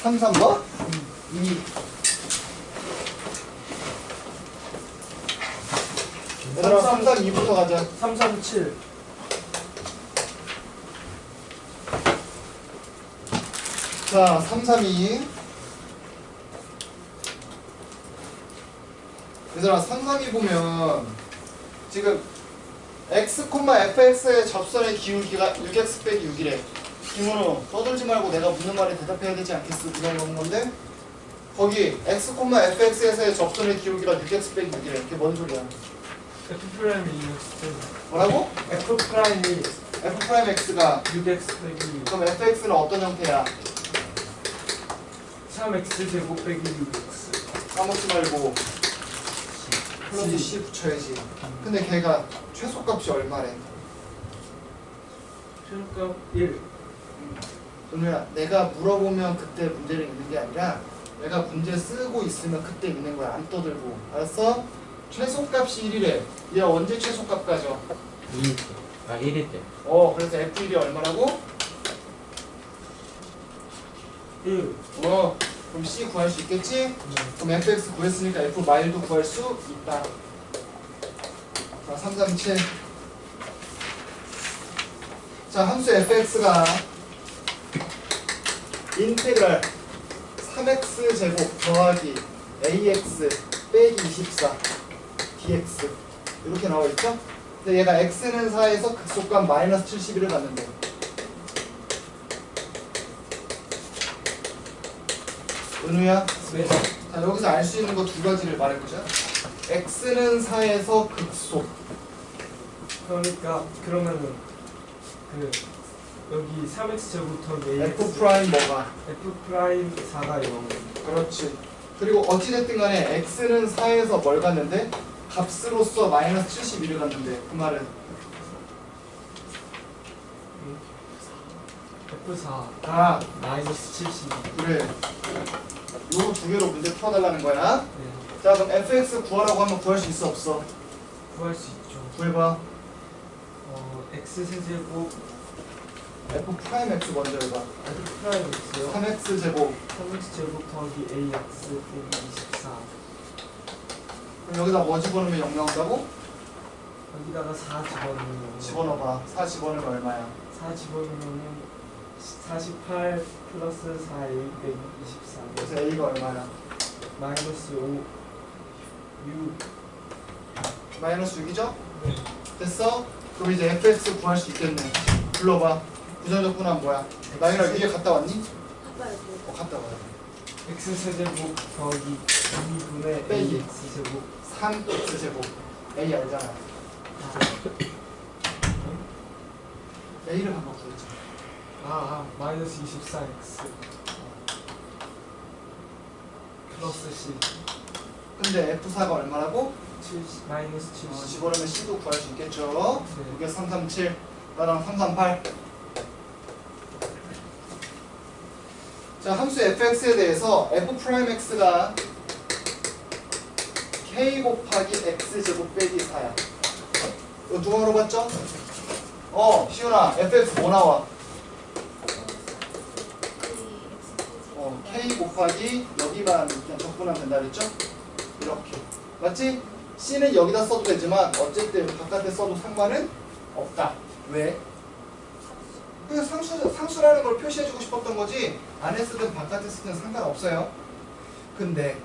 33번? 2. 얘들아 332부터 가자. 337. 자, 332. 얘들아 332 보면 지금 x, fx의 접선의 기울기가 6x 빼기 6이래. 김은우 떠들지 말고 내가 묻는 말에 대답해야 되지 않겠어? 이런 건 건데 거기 x, fx에서의 접선의 기울기가 6x 빼기 6이래. 그게 뭔 소리야? F'이 x. 뭐라고? F'이 f'x가 6x 빼기 그럼 fx는 어떤 형태야? 3x 제곱 빼기 6x. 까먹지 말고 플러스 c 붙여야지. 근데 걔가 최소값이 얼마래? 최소값 1. 은우야, 내가 물어보면 그때 문제를 읽는 게 아니라 내가 문제 쓰고 있으면 그때 읽는 거야. 안 떠들고. 알았어? 최소값이 1이래. 얘 언제 최소값 가져? 2. 1일 때. 그래서 F1이 얼마라고? 1. 그럼 C 구할 수 있겠지? 그럼 fx 구했으니까 f 마일도 구할 수 있다. 자, 337. 자, 함수 fx가 인테그랄 3x 제곱 더하기 ax 빼기 24 dx 이렇게 나와 있죠? 근데 얘가 x는 4에서 극소값 마이너스 71을 갖는데 은우야? 네. 자, 여기서 알 수 있는 거 두 가지를 말해보자. x는 4에서 극소. 그러니까 그러면은 그 여기 3x 제곱 더하기 f 프라임 뭐가? F 프라임 4가 0. 그렇지. 그리고 어찌됐든 간에 x는 4에서 뭘 갔는데? 값으로서 마이너스 71을 갔는데 그 말은 F4가 마이너스 72. 그래. 요 두 개로 문제 풀어달라는 거야. 네. 자, 그럼 fx 구하라고 하면 구할 수 있어 없어? 구할 수 있죠. 구해봐. x 세제곱 f 프라임 x 먼저 해봐. F 프라임 x요. 3x 제곱. 3x 제곱 더하기 ax 빼기 24. 그럼 여기다 뭐 집어넣으면 0 나온다고? 여기다가 4 집어넣으면 집어넣어봐. 4 집어넣으면 얼마야? 4 집어넣으면 48 플러스 4a 빼기 24. 그래서 a가 얼마야? 마이너스 5 6. 마이너스 6이죠? 네. 됐어? 그럼 이제 fx 구할 수 있겠네. 불러봐. 부정적 분함 뭐야? 나이라 위에 갔다 왔니? 갔다 와야 돼. x 세제곱 더하기 2분의 빼기. ax 제곱 3x 제곱. a 알잖아. a를 한번 구했잖아. 마이너스 24x 플러스 c 근데 f4가 얼마라고? 70 마이너스 70. 집어넣으면 c도 구할 수 있겠죠? 네. 이게 337, 나랑 338. 자, 함수 fx에 대해서 f 프라임 x가 k 곱하기 x 제곱 빼기 4야. 이거 누가 물어봤죠? 시훈아, fx 뭐 나와? k 곱하기 여기만 그냥 적분하면 된다 그랬죠? 이렇게. 맞지? c는 여기다 써도 되지만 어쨌든 바깥에 써도 상관은 없다. 왜? 그 상수라는 걸 표시해주고 싶었던 거지 안에 쓰든 바깥에 쓰든 상관없어요. 근데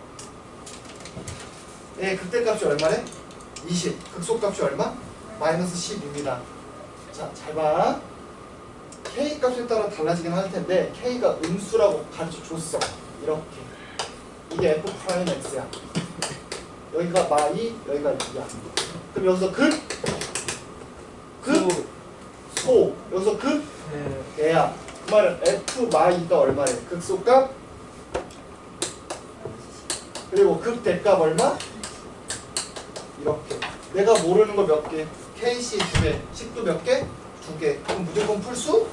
극대값이 얼마래? 20. 극소값이 얼마? 마이너스 16이다. 자, 잘 봐. k 값에 따라 달라지긴 할 텐데 k가 음수라고 가르쳐 줬어. 이렇게. 이게 f 프라임 x야. 여기가 마이, 여기가 2야. 그럼 여기서 소. 여기서 얘야. 그 말은 f 마이가 얼마래? 극소값 그리고 극대값 얼마? 이렇게. 내가 모르는 거 몇 개? kc 2개, 식도 몇 개? 2개. 그럼 무조건 풀수?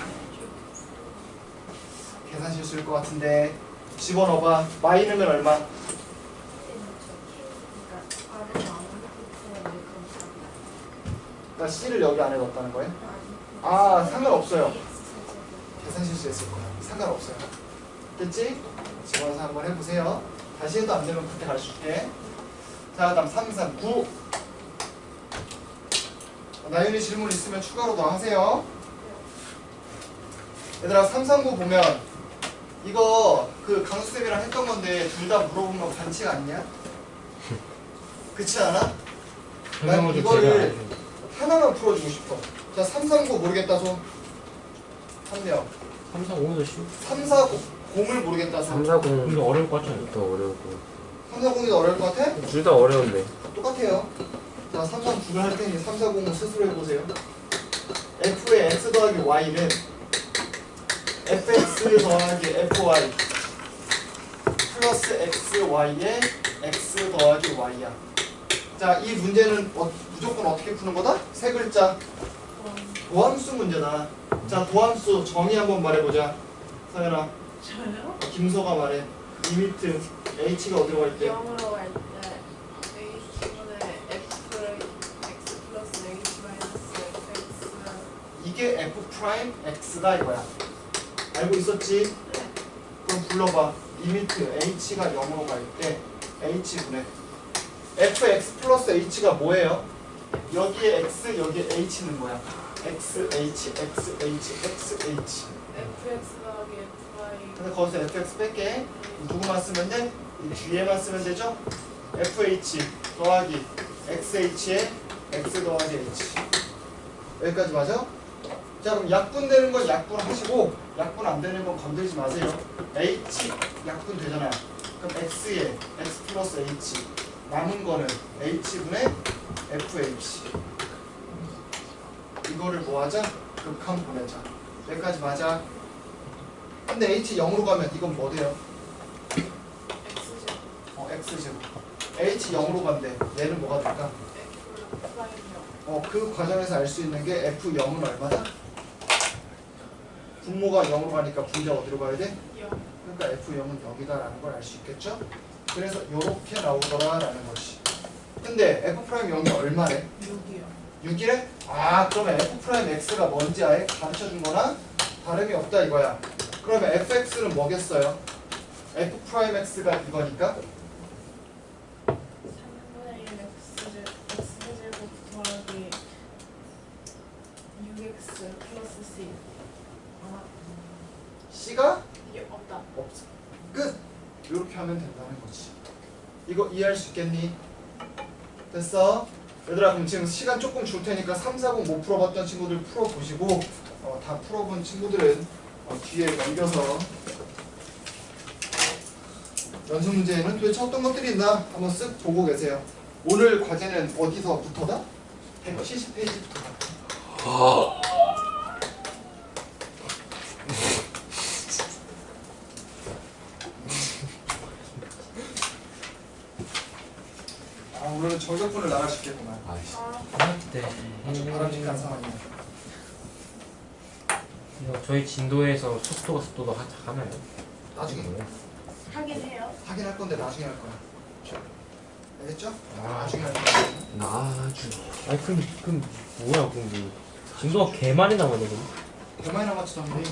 계산 실수일 것 같은데 집어넣어봐. 마이 넣으면 얼마? 그러니까 c를 여기 안에 넣었다는 거예요? 상관없어요. 계산 실수했을 거야. 상관없어요. 됐지? 집어서 한번 해보세요. 다시 해도 안 되면 그때 가르쳐줄게. 자, 그다음 3, 3, 9. 나윤이 질문 있으면 추가로 더 하세요. 얘들아 3, 3, 9 보면 이거 그 강수쌤이랑 했던 건데 둘 다 물어보면 반칙 아니냐? 그렇지 않아? 난 설명을 이거를 하나만 풀어주고 싶어. 자, 3, 3, 9 모르겠다 손. 한 명. 3, 4, 5도 쉬워. 3, 4, 0을 모르겠다 손. 3, 4, 근데 0 어려울 것 같잖아. 더 어려우고 3, 4, 0이 더 어려울 것 같아? 둘 다 어려운데 똑같아요. 자, 3, 3, 9를 할 테니 3, 4, 0을 스스로 해보세요. f의 x 더하기 y는 fx 더하기 fy 플러스 xy의 x 더하기 y야. 자, 이 문제는 무조건 어떻게 푸는 거다? 세 글자. 도함수 문제다. 자, 도함수 정의 한번 말해보자. 서연아. 저요? 김서가 말해. 리미트 h가 어디로 갈 때? 0으로 갈 때 H분의 F를 X 플러스 H 마이너스 X. 이게 f 프라임 x다 이거야. 알고 있었지? 그럼 불러봐. 리미트 h가 0으로 갈 때 h분의 fx 플러스 h가 뭐예요? 여기에 x 여기에 h는 뭐야? x, h, x, h, x, h. FX 더하기 FY. 근데 거기서 fx 뺄게. 누구만 쓰면 돼? 이 뒤에만 쓰면 되죠? fh 더하기 xh에 x 더하기 h. 여기까지 맞아? 자, 그럼 약분 되는 건 약분 하시고 약분 안 되는 건 건들지 마세요. h 약분 되잖아. 그럼 x에 x 플러스 h 남은 거는 h분의 fh. 이거를 뭐 하자? 극한 보내자. 여기까지 맞아. 근데 h 0으로 가면 이건 뭐 돼요? X제곱 x제곱. h 0으로 간대. 얘는 뭐가 될까? F 프라임이요. 그 과정에서 알 수 있는 게 f0은 얼마다? 분모가 0으로 가니까 분자가 어디로 가야 돼? 0. 그러니까 f0은 여기다라는 걸 알 수 있겠죠? 그래서 이렇게 나오더라라는 것이. 근데 f'0이 얼마래? 6이요. 6이래? 아, 그러면 f'x가 뭔지 아예 가르쳐준 거랑 다름이 없다 이거야. 그러면 fx는 뭐겠어요? f'x가 이거니까 3분의 1 X제곱 더하기 6X 플러스 C. c가 이게 없다. 없어. 끝! 이렇게 하면 된다는 거지. 이거 이해할 수 있겠니? 됐어? 얘들아, 그럼 지금 시간 조금 줄 테니까 3, 4, 0 못 풀어봤던 친구들 풀어보시고 다 풀어본 친구들은 뒤에 넘겨서 연습 문제에는 도대체 어떤 것들이 있나 한번 쓱 보고 계세요. 오늘 과제는 어디서부터다? 170페이지부터다. 오늘은 정적분을 나가시겠구만. 아이씨 네. 아주 바람직한 상황이네. 이거 저희 진도에서 속도가 하나요? 나중에 하긴 해요. 하긴 할 건데 나중에 할 거야. 알겠죠? 아. 나중에 할 거야. 나주 아니 그럼 뭐야 그럼 진도가 개 많이 남았네 그럼? 얼마나 남았지 당연히.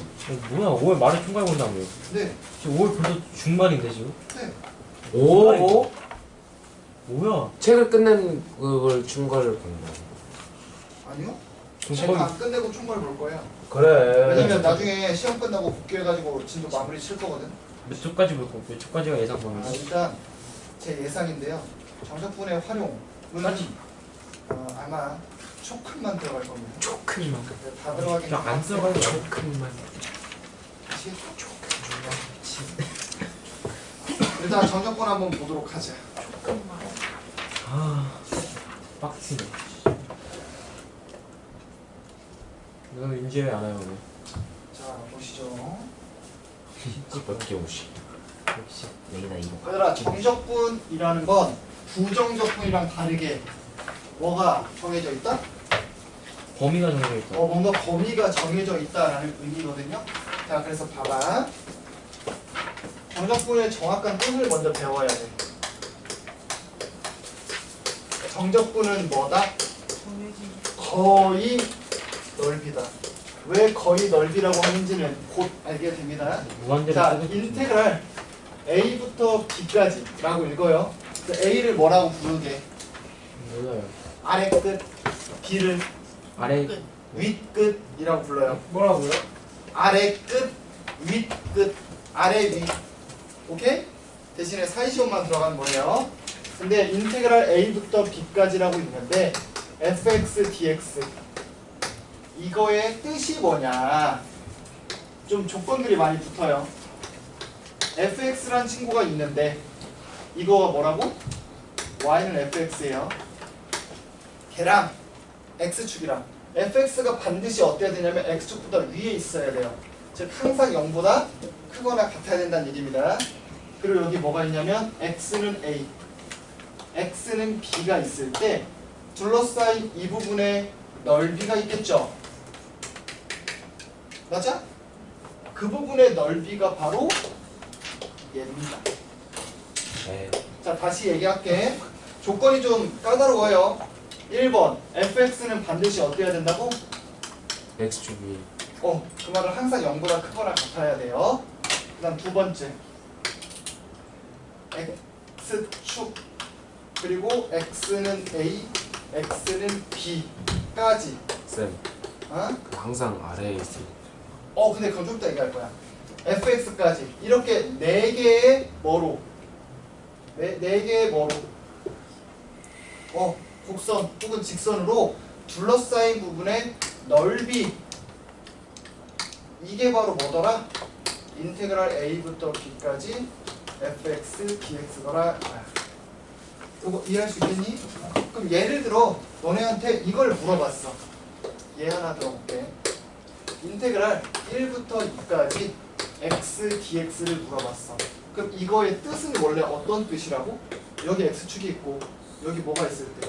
뭐야 5월 말에 총괄 본다며. 네. 지금 5월 벌써 중반인데 지금? 네. 오 뭐야? 책을 끝낸 그걸 충고를 본 거야 아니요. 지금 제가 거의 안 끝내고 총괄 볼 거야. 그래 왜냐면 나중에 시험 끝나고 복귀해가지고 진도 마무리 칠 거거든. 몇 초까지 볼 거고 몇 초까지가 예상 범위? 일단 제 예상인데요. 정적분의 활용은 아마 초큰만 들어갈 겁니다. 초큰만 다 들어가긴 그냥 안 들어가는 거야. 초큰만 일단 정적분 한번 보도록 하자. 아 빡치네. 너는 인지 왜안 와요 오늘? 자, 보시죠. 몇개 오시 역시 여기다 이거 얘들아, 정적분이라는 건 부정적분이랑 다르게 뭐가 정해져 있다? 범위가 정해져 있다. 뭔가 범위가 정해져 있다라는 의미거든요. 자, 그래서 봐봐. 정적분의 정확한 뜻을 먼저 배워야 돼. 정적분은 뭐다? 정해진 거의 넓이다. 왜 거의 넓이라고 하는지는 곧 알게 됩니다. 무한대로 자, 쓰고 인테그랄 a부터 b까지라고 읽어요. 그래서 a를 뭐라고 부르게? 몰라요. 아래 끝, b를 아래 윗끝이라고 불러요. 뭐라고요? 아래 끝, 윗 끝, 아래 위. 오케이? 대신에 사이시험만 들어간 거예요. 근데 인테그랄 a부터 b까지라고 있는데 fx, dx 이거의 뜻이 뭐냐? 좀 조건들이 많이 붙어요. fx란 친구가 있는데 이거 뭐라고? y는 fx예요. 걔랑 x축이랑 fx가 반드시 어때야 되냐면 x축보다 위에 있어야 돼요. 즉 항상 0보다 크거나 같아야 된다는 얘기입니다. 그리고 여기 뭐가 있냐면 x는 a, x는 b가 있을 때 둘러싸인 이 부분에 넓이가 있겠죠. 맞아? 그 부분의 넓이가 바로 얘입니다. 네. 자, 다시 얘기할게. 조건이 좀 까다로워요. 1번 fx는 반드시 어때야 된다고? x축이 그 말은 항상 0보다 크거나 같아야 돼요. 그 다음 두 번째 x축 그리고 x는 a, x는 b까지 쌤. 어? 항상 아래에 있을. 근데 그건 좀 이따 얘기할 거야. fx까지 이렇게 4개의 뭐로 네 개의 뭐로 곡선 혹은 직선으로 둘러싸인 부분의 넓이 이게 바로 뭐더라? 인테그랄 a부터 b까지 fx, dx더라. 이거 이해할 수 있겠니? 그럼 예를 들어 너네한테 이걸 물어봤어. 얘 하나 들어볼게. 인테그랄 1부터 2까지 x, dx를 물어봤어. 그럼 이거의 뜻은 원래 어떤 뜻이라고? 여기 x축이 있고 여기 뭐가 있을 때?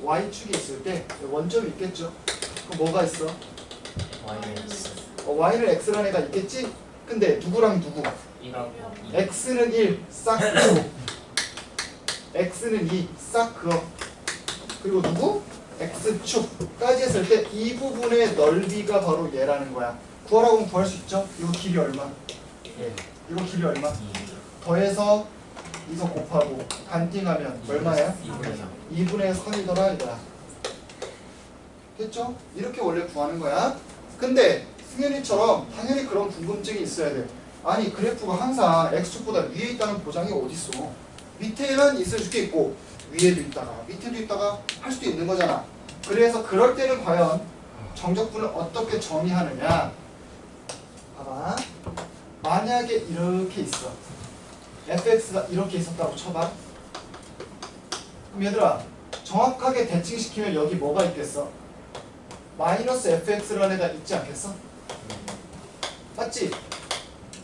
y축이 있을 때 원점이 있겠죠? 그럼 뭐가 있어? y는 x라는 애가 있겠지? 근데 누구랑 누구? x는 1, 싹 그어. x는 2, 싹 그어. 그리고 누구? x축까지 했을 때 이 부분의 넓이가 바로 얘라는 거야. 구하라고 하면 구할 수 있죠? 이거 길이 얼마? 이거 길이 얼마? 더해서 이거 곱하고 반띵하면 얼마야? 2분의 선이더라 이거야. 됐죠? 이렇게 원래 구하는 거야. 근데 승현이처럼 당연히 그런 궁금증이 있어야 돼. 아니 그래프가 항상 x축보다 위에 있다는 보장이 어딨어. 밑에는 있을 수도 있고 위에도 있다가 밑에도 있다가 할 수도 있는 거잖아. 그래서 그럴 때는 과연 정적분을 어떻게 정의하느냐. 봐봐. 만약에 이렇게 있어. fx가 이렇게 있었다고 쳐봐. 그럼 얘들아 정확하게 대칭시키면 여기 뭐가 있겠어? 마이너스 fx라는 애가 있지 않겠어? 맞지?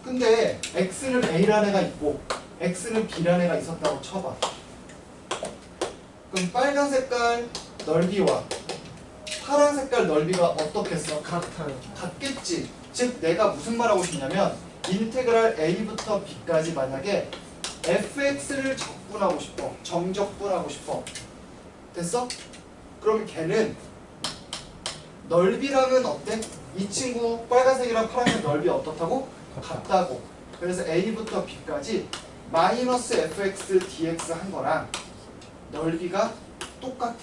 근데 x는 a라는 애가 있고 x는 b라는 애가 있었다고 쳐봐. 그럼 빨간 색깔 넓이와 파란 색깔 넓이가 어떻겠어? 같아요. 같겠지. 즉 내가 무슨 말하고 싶냐면 인테그랄 a부터 b까지 만약에 fx를 적분하고 싶어. 정적분하고 싶어. 됐어? 그럼 걔는 넓이랑은 어때? 이 친구 빨간색이랑 파란색 넓이 어떻다고? 같다고. 그래서 a부터 b까지 마이너스 fx dx 한 거랑 넓이가 똑같아.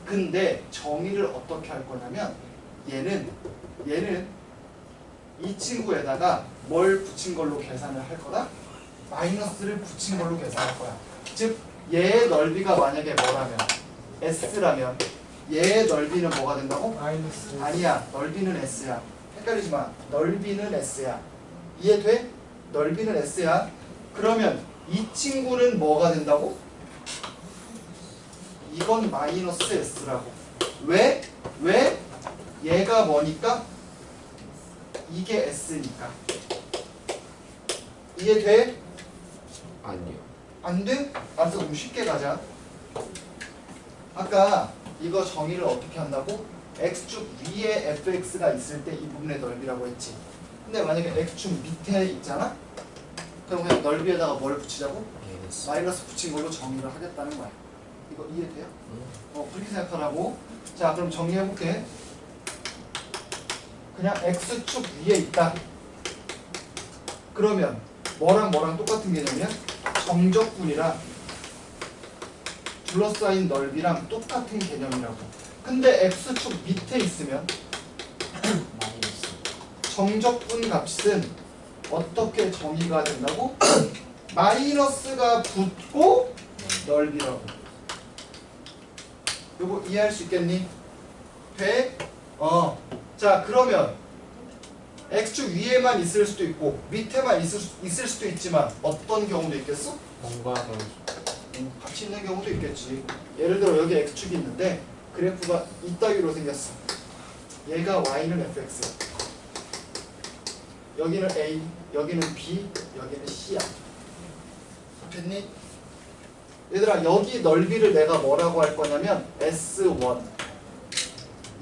근데 정의를 어떻게 할 거냐면 얘는 이 친구에다가 뭘 붙인 걸로 계산을 할 거다? 마이너스를 붙인 걸로 계산할 거야. 즉 얘의 넓이가 만약에 뭐라면 s라면 얘의 넓이는 뭐가 된다고? 마이너스. 아니야. 넓이는 s야. 헷갈리지 마. 넓이는 s야. 이해돼? 넓이는 s야. 그러면 이 친구는 뭐가 된다고? 이건 마이너스 s라고. 왜? 왜? 얘가 뭐니까? 이게 s니까. 이해돼? 아니요. 안 돼? 알았어. 그럼 쉽게 가자. 아까 이거 정의를 어떻게 한다고? x축 위에 fx가 있을 때 이 부분의 넓이라고 했지. 근데 만약에 x축 밑에 있잖아? 그럼 그냥 넓이에다가 뭘 붙이자고? 마이너스. 마이너스 붙인 걸로 정의를 하겠다는 거야. 이거 이해돼요? 그렇게 생각하라고. 자, 그럼 정리해볼게. 그냥 x축 위에 있다. 그러면 뭐랑 뭐랑 똑같은 개념이야? 정적분이랑 둘러싸인 넓이랑 똑같은 개념이라고. 근데 x축 밑에 있으면 정적분 값은 어떻게 정의가 된다고? 마이너스가 붙고 넓이라고. 요거 이해할 수 있겠니? 돼? 자, 그러면 x축 위에만 있을 수도 있고 밑에만 있을 수도 있지만 어떤 경우도 있겠어? 뭔가 같이 있는 경우도 있겠지. 예를 들어 여기 x축이 있는데 그래프가 이따위로 생겼어. 얘가 y는 fx야. 여기는 a, 여기는 b, 여기는 c야. 됐니? 얘들아, 여기 넓이를 내가 뭐라고 할 거냐면 S1.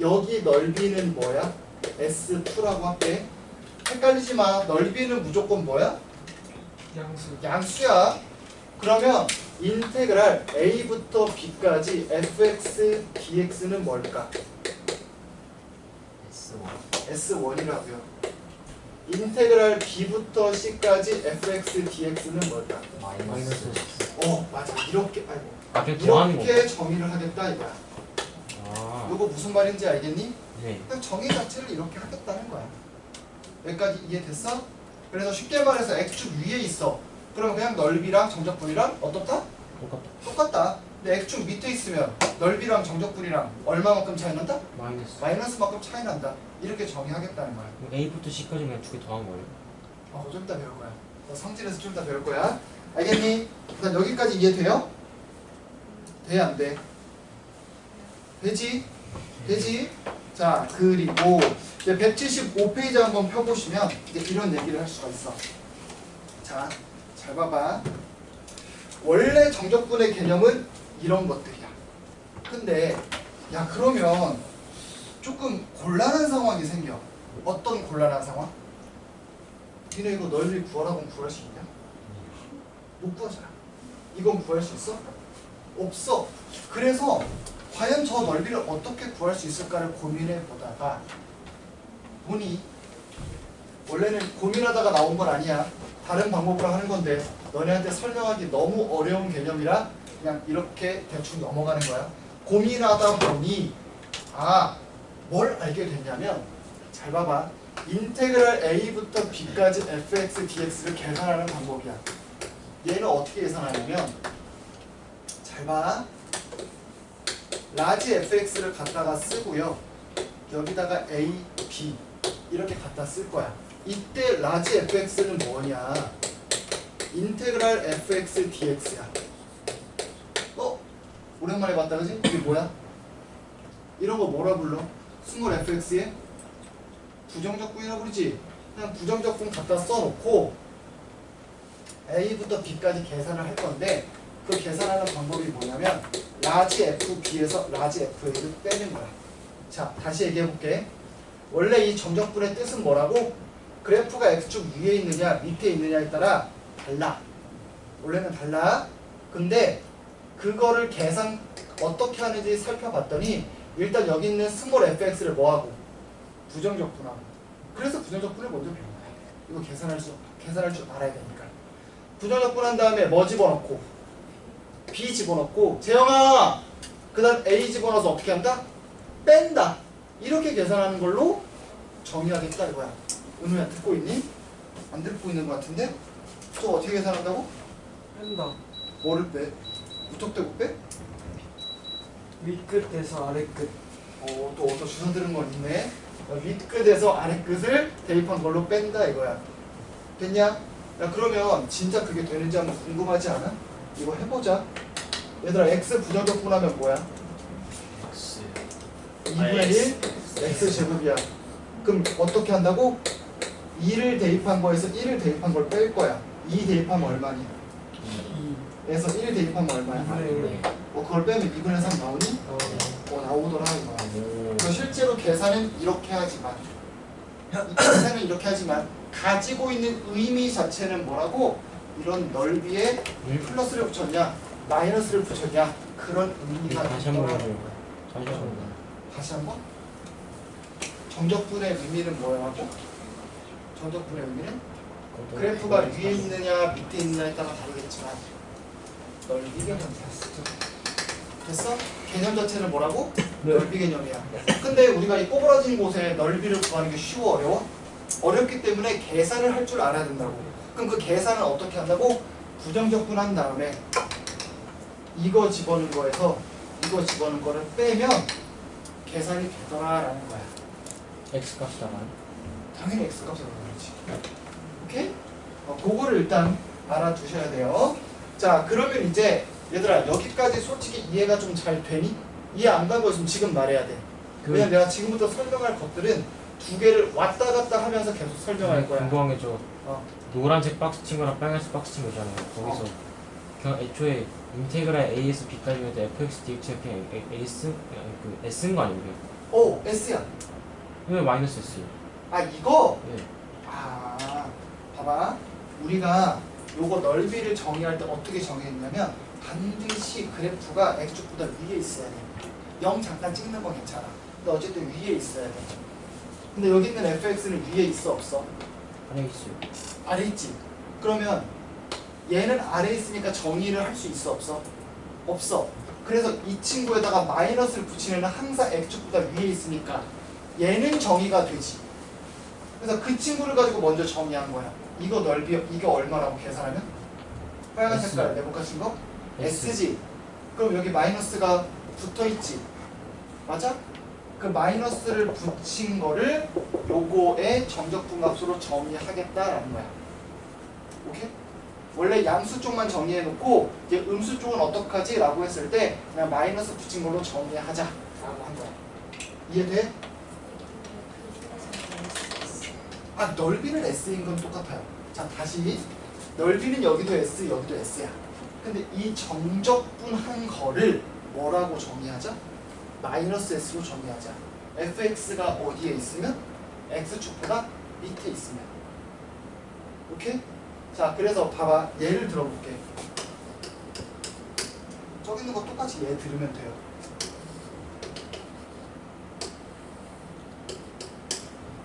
여기 넓이는 뭐야? S2라고 할게. 헷갈리지 마. 넓이는 무조건 뭐야? 양수. 양수야. 그러면 인테그랄 a부터 b까지 fx dx는 뭘까? S1이라고요. 인테그랄 b부터 c까지 fx dx는 뭘까? 마이너스 맞아. 이렇게 그냥 더하는 거. 이렇게 정의를 하겠다 이거야. 아, 이거 무슨 말인지 알겠니? 네. 그냥 정의 자체를 이렇게 하겠다는 거야. 여기까지 이해됐어? 그래서 쉽게 말해서 x축 위에 있어. 그럼 그냥 넓이랑 정적분이랑 어떻다? 똑같다. 똑같다. 근데 x축 밑에 있으면 넓이랑 정적분이랑 얼마만큼 차이 난다? 마이너스. 마이너스만큼 차이 난다. 이렇게 정의하겠다는 거야. 그럼 A부터 C까지 그냥 두 개 더한 거예요? 좀 이따 배울 거야. 성질에서 좀 이따 배울 거야. 알겠니? 일단 여기까지 이해돼요? 돼, 안 돼? 되지? 되지? 자, 그리고 이제 175페이지 한번 펴보시면 이제 이런 얘기를 할 수가 있어. 자, 잘 봐봐. 원래 정적분의 개념은 이런 것들이야. 근데 야, 그러면 조금 곤란한 상황이 생겨. 어떤 곤란한 상황? 니네 이거 넓이 구하라고 하면 구할 수 있냐? 못 구하잖아. 이건 구할 수 있어? 없어. 그래서 과연 저 넓이를 어떻게 구할 수 있을까를 고민해 보다가 보니 원래는 고민하다가 나온 건 아니야. 다른 방법으로 하는 건데 너네한테 설명하기 너무 어려운 개념이라 그냥 이렇게 대충 넘어가는 거야. 고민하다 보니 뭘 알게 됐냐면 잘 봐봐. 인테그랄 a부터 b까지 fx dx를 계산하는 방법이야. 얘는 어떻게 계산하냐면 잘 봐. 라지 fx를 갖다가 쓰고요. 여기다가 a, b 이렇게 갖다 쓸 거야. 이때 라지 fx는 뭐냐? 인테그랄 fx dx야. 오랜만에 봤다 그지? 이게 뭐야? 이런 거 뭐라 불러? 스몰 fx의 부정적분이라고 그러지? 그냥 부정적분 갖다 써놓고 a부터 b까지 계산을 할 건데 그 계산하는 방법이 뭐냐면 라지 fb에서 라지 fa를 빼는 거야. 자, 다시 얘기해볼게. 원래 이 정적분의 뜻은 뭐라고? 그래프가 x축 위에 있느냐 밑에 있느냐에 따라 달라. 원래는 달라. 근데 그거를 계산 어떻게 하는지 살펴봤더니 일단 여기 있는 스몰 fx를 뭐하고? 부정적분하고. 그래서 부정적분을 먼저 배운 거야. 이거 계산할 줄 알아야 되니까. 부정적분 한 다음에 뭐 집어넣고 b 집어넣고 재영아 그 다음 a 집어넣어서 어떻게 한다? 뺀다. 이렇게 계산하는 걸로 정의하겠다 이거야. 은우야 듣고 있니? 안 듣고 있는 것 같은데? 또 어떻게 계산한다고? 뺀다. 뭐를 빼? 무턱대고 빼? 밑끝에서 아래끝. 또 어디서 주워 들은 건 있네. 밑끝에서 아래끝을 대입한 걸로 뺀다 이거야. 됐냐? 야, 그러면 진짜 그게 되는지 한번 궁금하지 않아? 이거 해보자. 얘들아 x 부정적분하면 뭐야? 2분의 1 x 제곱이야. 그럼 어떻게 한다고? 2를 대입한 거에서 1을 대입한 걸 뺄 거야. 2 대입하면 얼마니? 2에서 1 대입하면 얼마야? 그걸 빼면 2분의 3 나오니? 나오더라 이거. 그래서 실제로 계산은 이렇게 하지만 계산은 이렇게 하지만 가지고 있는 의미 자체는 뭐라고? 이런 넓이에 플러스를 붙였냐 마이너스를 붙였냐 그런 의미가 다시 한번 있더라고. 해줘요. 다시 한번. 다시 한번? 정적분의 의미는 뭐라고? 정적분의 의미는 그래프가 위에 있느냐 밑에 있느냐에 따라 다르겠지만 넓이 개념이야. 됐어? 개념 자체는 뭐라고? 넓이 개념이야. 근데 우리가 이 꼬부라진 곳에 넓이를 구하는 게 쉬워 어려워? 어렵기 때문에 계산을 할 줄 알아야 된다고. 그럼 그 계산은 어떻게 한다고? 부정적분한 다음에 이거 집어넣은 거에서 이거 집어넣은 거를 빼면 계산이 되더라라는 거야. X 값이잖아. 당연히 X값으로 그렇지. 오케이? 그거를 일단 알아두셔야 돼요. 자, 그러면 이제 얘들아 여기까지 솔직히 이해가 좀 잘 되니? 이해 안 간 거 있으면 지금 말해야 돼. 왜냐면 내가 지금부터 설명할 것들은 두 개를 왔다 갔다 하면서 계속 설명할 거야. 궁금한 게 저 어. 노란색 박스 친 거랑 빨간색 박스 친 거 있잖아요. 거기서 그냥 애초에 인테그랄 A에서 B까지 할때 fx dx가 그냥 A스 그 S인 거 아니에요? 오, S야. 왜 마이너스 S요? 아, 이거? 네. 아, 봐봐. 우리가 요거 넓이를 정의할 때 어떻게 정의했냐면 반드시 그래프가 x축보다 위에 있어야 돼. 0 잠깐 찍는 건 괜찮아. 근데 어쨌든 위에 있어야 돼. 근데 여기 있는 fx는 위에 있어 없어? 아래 있어요. 아래 있지. 그러면 얘는 아래 있으니까 정의를 할 수 있어 없어? 없어. 그래서 이 친구에다가 마이너스를 붙이는 애는 항상 x축보다 위에 있으니까 얘는 정의가 되지. 그래서 그 친구를 가지고 먼저 정의한 거야. 이거 넓이 이게 얼마라고 계산하면? 빨간 S. 색깔 네모칸 친 거? S. S지. 그럼 여기 마이너스가 붙어 있지. 맞아? 그 마이너스를 붙인 거를 요거의 정적분 값으로 정의하겠다라는 거야. 오케이? 원래 양수 쪽만 정의해 놓고 이제 음수 쪽은 어떡하지? 라고 했을 때 그냥 마이너스 붙인 걸로 정의하자 라고 한 거야. 이해돼? 아, 넓이는 S인 건 똑같아요. 자, 다시 넓이는 여기도 S, 여기도 S야. 근데 이 정적분한 거를 뭐라고 정의하자? 마이너스 S로 정의하자. fx가 어디에 있으면? x축보다 밑에 있으면. 오케이? 자, 그래서 봐봐. 예를 들어볼게. 저기 있는 거 똑같이 얘 들으면 돼요.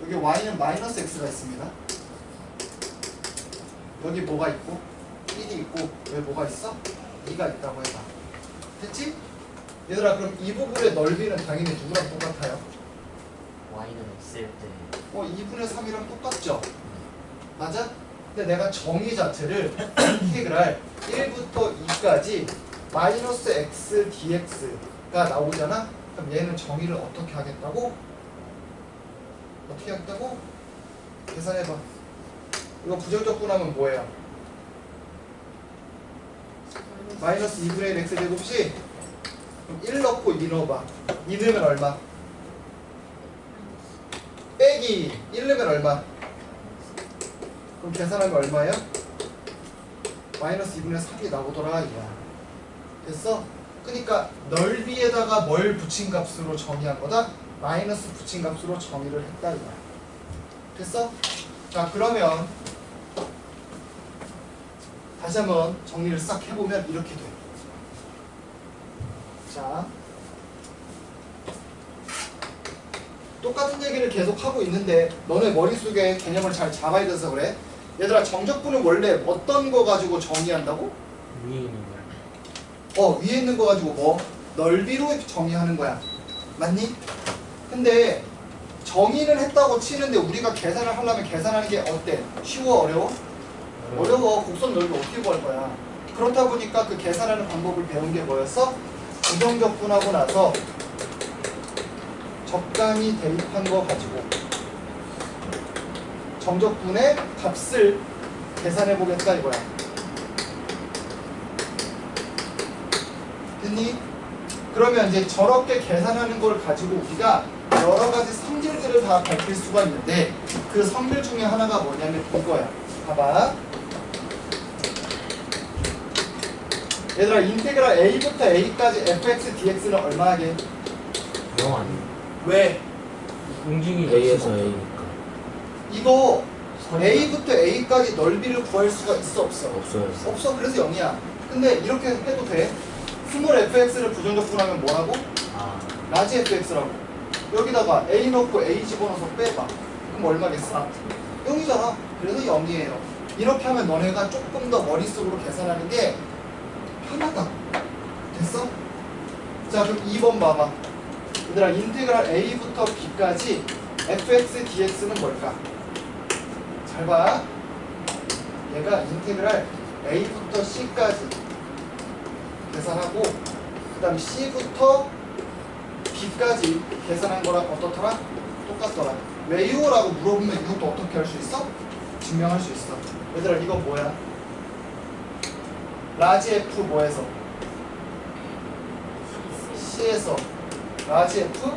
여기 y는 마이너스 x가 있습니다. 여기 뭐가 있고 1이 있고 여기 뭐가 있어? 2가 있다고 해봐. 됐지? 얘들아, 그럼 이 부분의 넓이는 당연히 누구랑 똑같아요? y는 x일 때 2분의 3이랑 똑같죠? 맞아? 근데 내가 정의 자체를 인테그랄 1부터 2까지 마이너스 x dx가 나오잖아? 그럼 얘는 정의를 어떻게 하겠다고? 어떻게 하겠다고? 계산해봐. 이거 부정적분하면 뭐예요? 마이너스 2분의 1 x제곱이지? 그럼 1 넣고 2 넣어봐. 2 넣으면 얼마? 빼기 1 넣으면 얼마? 그럼 계산하면 얼마예요? 마이너스 2분의 3이 나오더라 이거야. 됐어? 그러니까 넓이에다가 뭘 붙인 값으로 정의한 거다? 마이너스 붙인 값으로 정의를 했다 이거야. 됐어? 자, 그러면 다시 한번 정리를 싹 해보면 이렇게 돼. 자, 똑같은 얘기를 계속 하고 있는데 너네 머릿속에 개념을 잘 잡아야 돼서 그래. 얘들아, 정적분은 원래 어떤 거 가지고 정의한다고? 위에 있는 거. 위에 있는 거 가지고 뭐? 넓이로 정의하는 거야. 맞니? 근데 정의는 했다고 치는데 우리가 계산을 하려면 계산하는 게 어때? 쉬워? 어려워? 어려워. 곡선 넓이 어떻게 구할 거야? 그렇다 보니까 그 계산하는 방법을 배운 게 뭐였어? 부정적분하고 나서 적당히 대입한 거 가지고 정적분의 값을 계산해 보겠다 이거야. 됐니? 그러면 이제 저렇게 계산하는 걸 가지고 우리가 여러 가지 성질들을 다 밝힐 수가 있는데 그 성질 중에 하나가 뭐냐면 이거야. 봐봐. 얘들아, 인테그랄 a부터 a까지 fx dx는 얼마 하게? 0 아니에요? 왜? 움직임이 A에서 없어서. A니까 이거 선이야. a부터 a까지 넓이를 구할 수가 있어 없어? 없어요. 없어. 그래서 0이야. 근데 이렇게 해도 돼. 스몰 fx를 부정적분하면 뭐라고? 아 라지 fx라고. 여기다가 A 넣고 A 집어넣어서 빼봐. 그럼 얼마겠어? 0이잖아. 그래서 0이에요. 이렇게 하면 너네가 조금 더 머릿속으로 계산하는 게 편하다. 됐어? 자, 그럼 2번 봐봐. 얘들아, 인테그랄 A부터 B까지 fx dx는 뭘까? 잘 봐. 얘가 인테그랄 A부터 C까지 계산하고 그 다음에 C부터 B까지 계산한 거랑 어떻더라? 똑같더라. 왜요? 라고 물어보면 이것도 어떻게 할 수 있어? 증명할 수 있어. 얘들아, 이건 뭐야? 라지 F 뭐에서? C에서 라지 F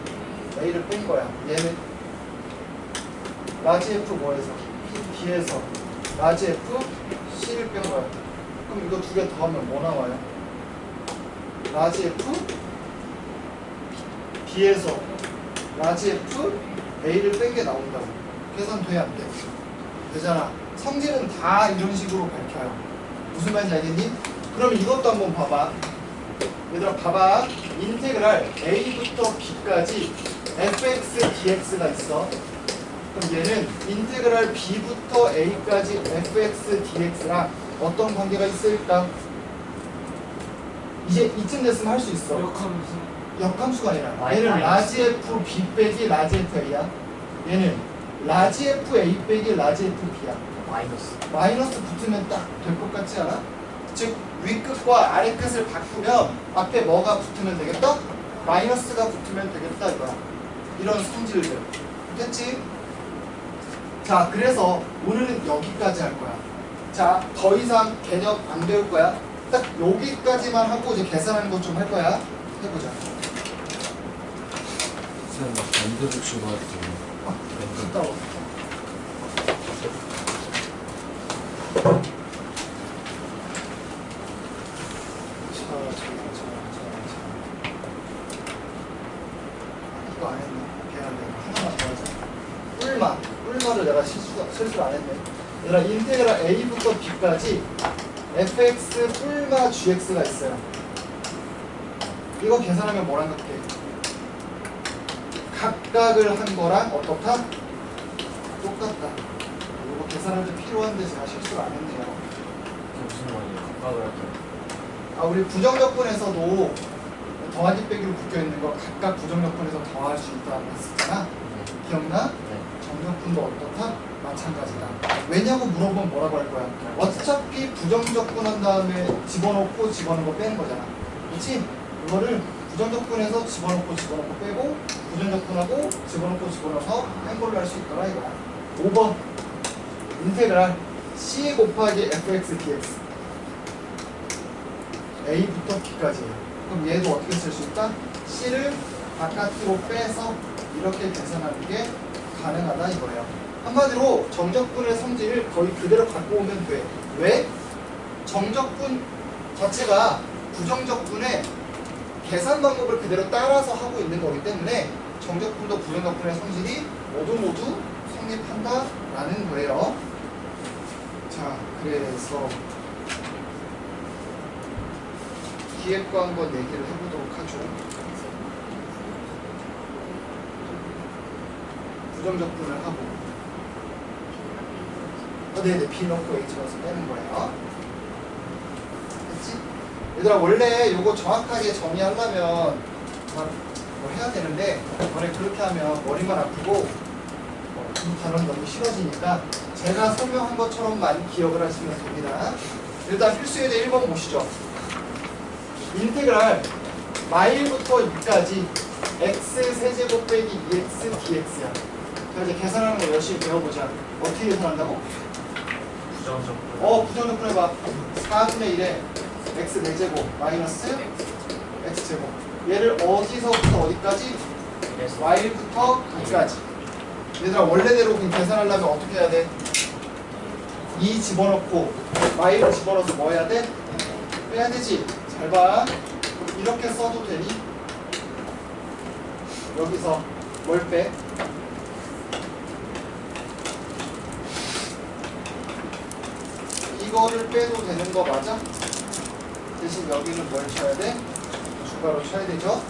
A를 뺀 거야. 얘는 라지 F 뭐에서? B에서 라지 F C를 뺀 거야. 그럼 이거 두 개 더하면 뭐 나와요? 라지 F B에서 라지 F A를 뺀 게 나온다고. 계산 돼, 안 돼? 되잖아. 성질은 다 이런 식으로 밝혀요. 무슨 말인지 알겠니? 그럼 이것도 한번 봐봐. 얘들아, 봐봐. 인테그랄 A부터 B까지 fx dx가 있어. 그럼 얘는 인테그랄 B부터 A까지 fx dx랑 어떤 관계가 있을까? 이제 이쯤 됐으면 할 수 있어. 역하면서 역함수가 아니라 마이너스. 얘는 라지 F B 빼기 라지 F A야. 얘는 라지 F A 빼기 라지 F B야. 마이너스. 마이너스 붙으면 딱 될 것 같지 않아? 즉 윗끝과 아래끝을 바꾸면 앞에 뭐가 붙으면 되겠다? 마이너스가 붙으면 되겠다 이거야. 이런 성질들. 됐지? 자, 그래서 오늘은 여기까지 할 거야. 자, 더 이상 개념 안 배울 거야. 딱 여기까지만 하고 이제 계산하는 것 좀 할 거야. 해보자. 쌤, 막 반대로 친거 같은데. 갔다 와. 이거 안 했네. 미안한데 하나만 더 하자. 꿀마를 내가 실수를 안 했네. 얘들아, 인테그랄 A부터 B까지 fx 꿀마 gx가 있어요. 이거 계산하면 뭐랑 같아? 각각을 한 거랑 어떻다? 똑같다. 이거 계산할 때 필요한데 제가 실수를 안 했네요. 그게 무슨 말이에요? 각각을 할게요. 아, 우리 부정적분에서도 더하기 빼기로 묶여있는 거 각각 부정적분에서 더할 수 있다고 했었잖아. 기억나? 네. 정적분도 어떻다? 마찬가지다. 왜냐고 물어보면 뭐라고 할 거야? 어차피 부정적분 한 다음에 집어넣고 집어넣은 거 빼는 거잖아. 그렇지? 이거를 부정적분에서 집어넣고 빼고 부정적분하고 집어넣어서 뺀 걸로 할 수 있더라 이거야. 5번 인테그랄 C 곱하기 fx dx A부터 B까지. 그럼 얘도 어떻게 쓸 수 있다? C를 바깥으로 빼서 이렇게 계산하는 게 가능하다 이거예요. 한마디로 정적분의 성질을 거의 그대로 갖고 오면 돼. 왜? 정적분 자체가 부정적분의 계산 방법을 그대로 따라서 하고 있는 거기 때문에 정적분도 부정적분의 성질이 모두 성립한다라는 거예요. 자, 그래서 기획과 한번 얘기를 해보도록 하죠. 부정적분을 하고 네네, B 넣고 A 집어서 빼는 거예요. 됐지? 얘들아, 원래 요거 정확하게 정의하려면 뭐 해야 되는데 원래 그렇게 하면 머리만 아프고 이 단어는 너무 싫어지니까 제가 설명한 것처럼만 기억을 하시면 됩니다. 일단 필수예제 1번 보시죠. 인테그랄 마일부터 2까지 x 세제곱 빼기 2x dx야. 자, 이제 계산하는 거 열심히 배워보자. 어떻게 계산한다고? 부정적분. 부정적분 해봐. 4분의 1에 x 4제곱 마이너스 x제곱. 얘를 어디서부터 어디까지? y부터 2까지. 얘들아, 원래대로 그냥 계산하려면 어떻게 해야 돼? 2 집어넣고 y를 집어넣어서 뭐 해야 돼? 빼야 되지. 잘 봐. 이렇게 써도 되니? 여기서 뭘 빼? 이거를 빼도 되는 거 맞아? 대신 여기는 뭘 쳐야 돼? 주가로 쳐야 되죠.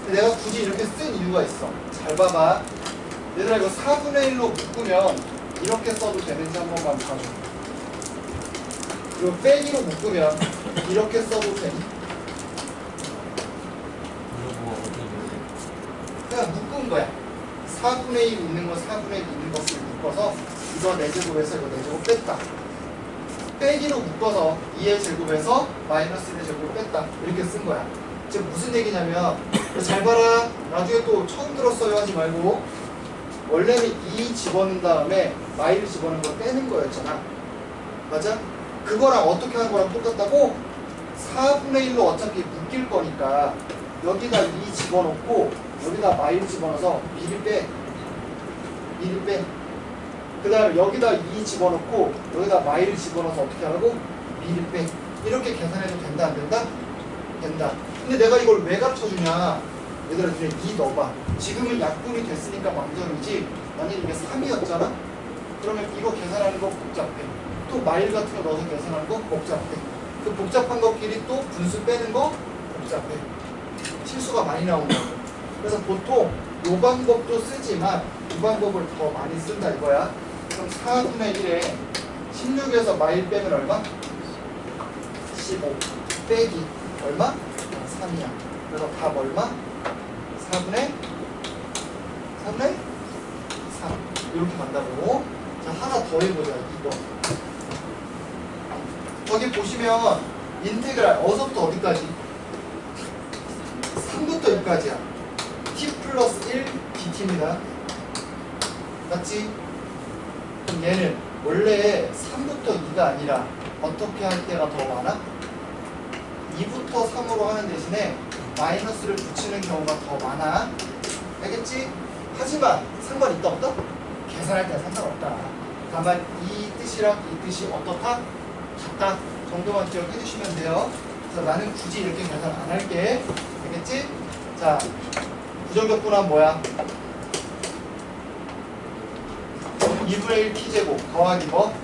근데 내가 굳이 이렇게 쓴 이유가 있어. 잘 봐봐. 얘들아 이거 4분의 1로 묶으면 이렇게 써도 되는지 한 번만 봐줘. 그리고 빼기로 묶으면 이렇게 써도 되니? 이러고 어디 그냥 묶은 거야. 4분의 1 있는 거 4분의 1 있는 것을 묶어서 이거 4제곱에서 이거 4제곱 뺐다. 빼기로 묶어서 2의 제곱에서 마이너스 1의 제곱을 뺐다. 이렇게 쓴 거야. 지금 무슨 얘기냐면 잘 봐라. 나중에 또 처음 들었어요 하지 말고 원래는 2 집어넣은 다음에 마이를 집어넣은 걸 빼는 거였잖아. 맞아? 그거랑 어떻게 하는 거랑 똑같다고? 4분의 1로 어차피 묶일 거니까 여기다 2 집어넣고 여기다 마이를 집어넣어서 미리 빼. 미리 빼. 그 다음에 여기다 2 집어넣고 여기다 마이를 집어넣어서 어떻게 하라고? 미리 빼. 이렇게 계산해도 된다 안 된다? 된다. 근데 내가 이걸 왜 가르쳐주냐? 얘들아 그냥 2 넣어봐. 지금은 약분이 됐으니까 망정이지. 만약에 이게 3이었잖아? 그러면 이거 계산하는 거 복잡해. 또 마일 같은 거 넣어서 계산하는 거 복잡해. 그 복잡한 것끼리 또 분수 빼는 거 복잡해. 실수가 많이 나온다고. 그래서 보통 이 방법도 쓰지만 이 방법을 더 많이 쓴다 이거야. 그럼 4분의 1에 16에서 마일 빼면 얼마? 15 빼기 얼마? 3이야. 그래서 답 얼마? 4분의 3. 이렇게 간다고. 자 하나 더 해보자. 이거 거기 보시면 인테그랄 어서부터 어디까지? 3부터 2까지야. t 플러스 1 dt입니다. 맞지? 그럼 얘는 원래 3부터 2가 아니라 어떻게 할 때가 더 많아? 2부터 3으로 하는 대신에 마이너스를 붙이는 경우가 더 많아. 알겠지? 하지만 상관 있다 없다? 계산할 때는 상관없다. 다만 이 뜻이랑 이 뜻이 어떻다? 같다 정도만 기억해 주시면 돼요. 그래서 나는 굳이 이렇게 계산 안 할게. 알겠지? 자, 부정격분함 뭐야? 2분의 1 t제곱 더하기 뭐?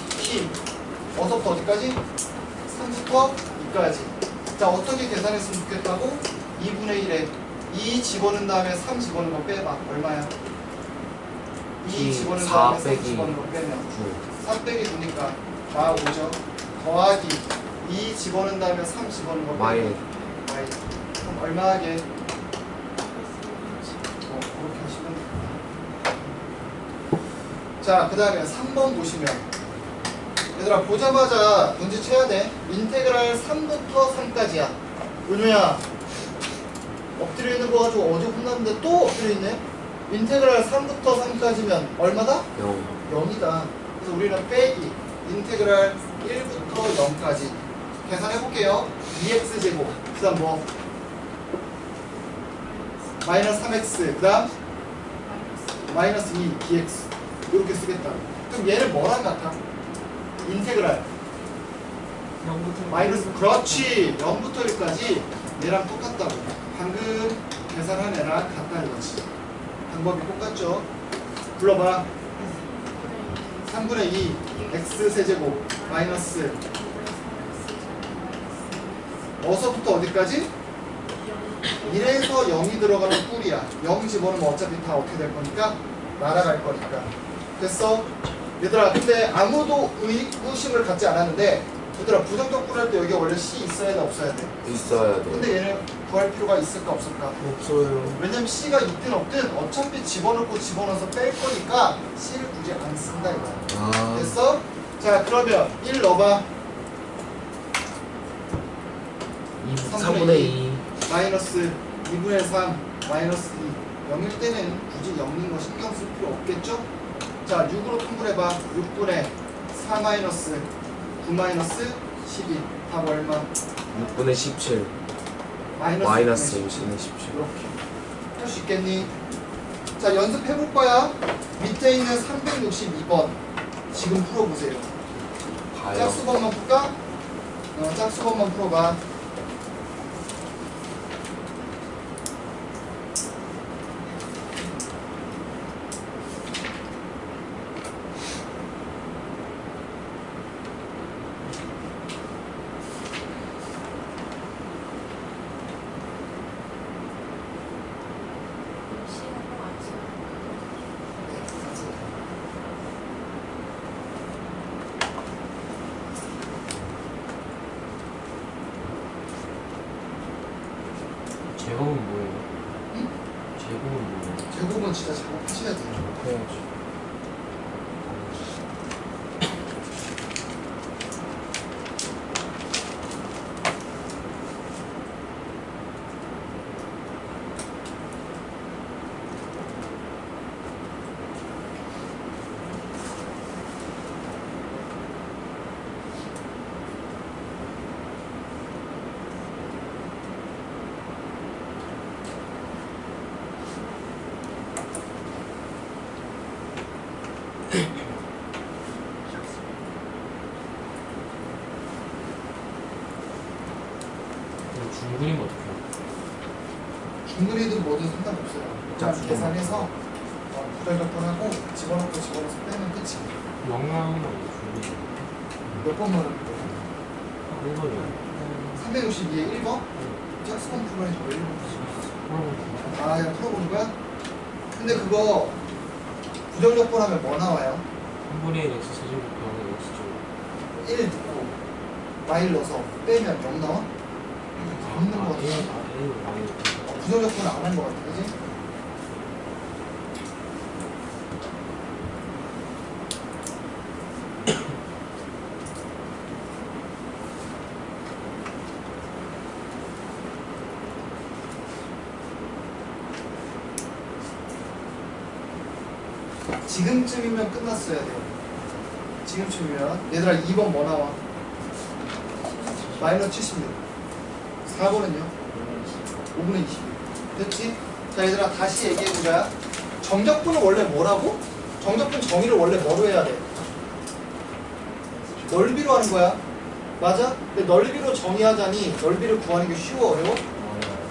t 어서부터 어디까지? 3부터 2까지. 자, 어떻게 계산했으면 좋겠다고? 2분의 1에 2 집어넣은 다음에 3 집어넣은 거 빼봐. 얼마야? 2 집어넣은 다음에 3 집어넣은 거 빼면 3 빼기 9니까 다 5죠. 더하기 2 집어넣은 다음에 3 집어넣은 거 빼면 마일. 마일. 그럼 얼마 하게? 그렇게 하시면 돼요. 자, 그 다음에 3번 보시면 얘들아 보자마자 눈치채야 돼. 인테그랄 3부터 3까지야. 은우야 엎드려 있는 거 가지고 어제 혼났는데 또 엎드려 있네. 인테그랄 3부터 3까지면 얼마다? 0. 0이다. 그래서 우리는 빼기 인테그랄 1부터 0까지 계산해 볼게요. 2x제곱 그 다음 뭐? 마이너스 3x 그 다음 마이너스 2 dx 이렇게 쓰겠다. 그럼 얘는 뭐랑 같아? 인테그랄 0부터 마이너스 그렇지 0부터 1까지 얘랑 똑같다고. 방금 계산한 애랑 같다 이거지. 방법이 똑같죠. 불러봐. 3분의 2 x 세제곱 마이너스 어서부터 어디까지? 1에서 0이 들어가는 꿀이야. 0 집어넣으면 어차피 다 어떻게 될 거니까 날아갈 거니까. 됐어? 얘들아 근데 아무도 의구심을 갖지 않았는데 얘들아 부정격분 할 때 여기 원래 C 있어야 돼 없어야 돼? 있어야 돼. 근데 얘는 구할 필요가 있을까 없을까? 없어요. 왜냐면 C가 있든 없든 어차피 집어넣고 집어넣어서 뺄 거니까 C를 굳이 안 쓴다 이거야. 아. 됐어? 자 그러면 1 넣어봐. 3분의 2. 마이너스 2분의 3 마이너스 2 0일 때는 굳이 0인 거 신경 쓸 필요 없겠죠? 자 6으로 통분해봐. 6분의 4 마이너스 9 마이너스 12 답 얼마? 6분의 17. 마이너스 6분의 17. 이렇게 할 수 있겠니? 자 연습해 볼 거야. 밑에 있는 362번 지금 풀어보세요. 봐요. 짝수번만 풀까? 짝수번만 풀어봐. 제곱은 뭐예요? 응? 제곱은 뭐예요? 제곱은 진짜 제곱하셔야 돼요. 그래야지. 그럼 중근이면 어떡해요? 중근이든 뭐든 상관없어요. 그냥 짝수도 계산해서 부절적분하고 집어넣고 집어넣어서 빼면 끝이. 영랑은 어디 중근이? 몇 번 말하는 거예요? 1번이요. 362에 1번? 짝수건 풀어야지 왜 1번 쓰지? 아 그냥 풀어보는 거야? 근데 그거 부정적분하면 뭐 나와요? 3분의 1 x 세제곱 더하기 x제곱. 1 듣고 마일 넣어서 빼면 0 나와? 없는 거 같아. 부정적분을 안 한 거 같아, 그지? 지금쯤이면 끝났어야 돼요. 지금쯤이면 얘들아 2번 뭐 나와? 마이너스 76. 4번은요? 5분의 20. 됐지? 자 얘들아 다시 얘기해보자. 정적분은 원래 뭐라고? 정적분 정의를 원래 뭐로 해야 돼? 넓이로 하는 거야. 맞아? 근데 넓이로 정의하자니 넓이를 구하는 게 쉬워 어려워?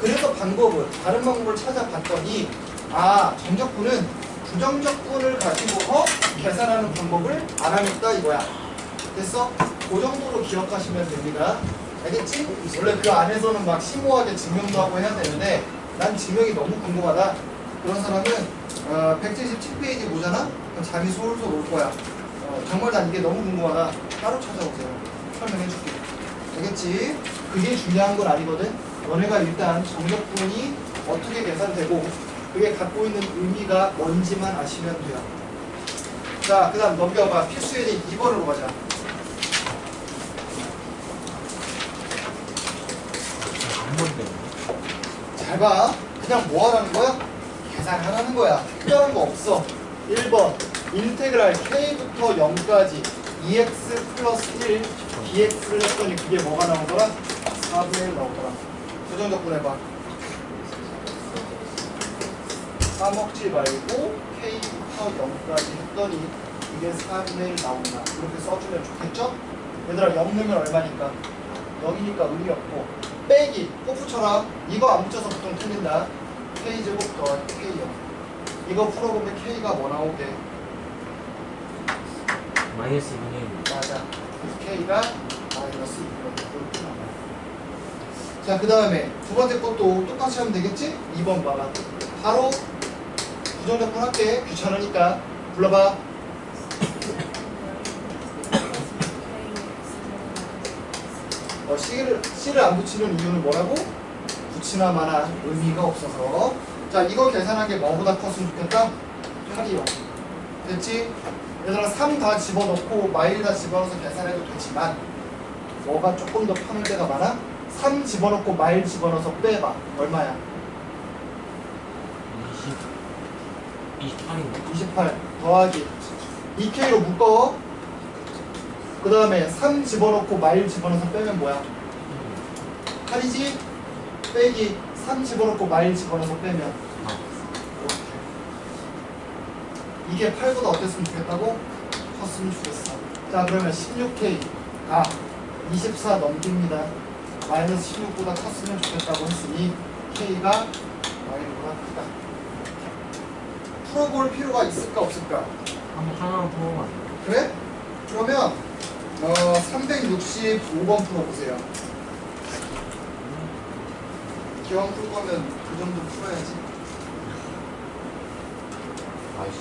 그래서 방법은 다른 방법을 찾아봤더니 아 정적분은 부정적분을 가지고 계산하는 방법을 알아냈다 이거야. 됐어? 그 정도로 기억하시면 됩니다. 알겠지? 원래 그 안에서는 막 심오하게 증명도 하고 해야 되는데 난 증명이 너무 궁금하다. 그런 사람은 177페이지 보잖아? 그럼 잠이 솔솔 올 거야. 정말 난 이게 너무 궁금하다. 따로 찾아오세요. 설명해줄게. 알겠지? 그게 중요한 건 아니거든. 너네가 일단 정적분이 어떻게 계산되고 그게 갖고 있는 의미가 뭔지만 아시면 돼요. 자, 그 다음 넘겨봐. 필수예제 2번으로 가자. 한 번데. 잘 봐. 그냥 뭐 하라는 거야? 계산하라는 거야. 특별한 거 없어. 1번 인테그랄 k부터 0까지 2x 플러스 1 dx를 했더니 그게 뭐가 나오더라? 4분의 1 나오더라. 부정적분 해봐. 까먹지 말고 k부터 0까지 했더니 이게 4분의 1 나온다. 이렇게 써주면 좋겠죠? 얘들아 0 넣으면 얼마니까? 0이니까 의미 없고 빼기 꼭 붙여라. 이거 안 붙여서 보통 틀린다. k제곱 더하기 k0 이거 풀어보면 k가 뭐 나오게? 마이너스 2분의 1. 맞아. k가 마이너스 2분의 1 나와요. 자, 그 다음에 두 번째 것도 똑같이 하면 되겠지? 2번 봐봐. 바로 부정적분 할게. 귀찮으니까 불러봐. C를 안 붙이는 이유는 뭐라고? 붙이나 마나 의미가 없어서. 자, 이거 계산한 게 뭐보다 컸으면 좋겠다? 8이요. 됐지? 얘들아 3 다 집어넣고 마일 다 집어넣어서 계산해도 되지만 뭐가 조금 더 편할 때가 많아? 3 집어넣고 마일 집어넣어서 빼봐. 얼마야? 28인가? 28 더하기 2K로 묶어. 그 다음에 3 집어넣고 마일 집어넣어서 빼면 뭐야? 8이지? 빼기 3 집어넣고 마일 집어넣어서 빼면 이게 8보다 어땠으면 좋겠다고? 컸으면 좋겠어. 자 그러면 16K가 24 넘깁니다. 마이너스 16보다 컸으면 좋겠다고 했으니 K가 마이너스보다 크다. 풀어볼 필요가 있을까 없을까? 한번 하나만 풀어보면 안 돼요? 그래? 그러면 365번 풀어보세요. 기왕 풀 거면 그 정도 풀어야지. 아이씨.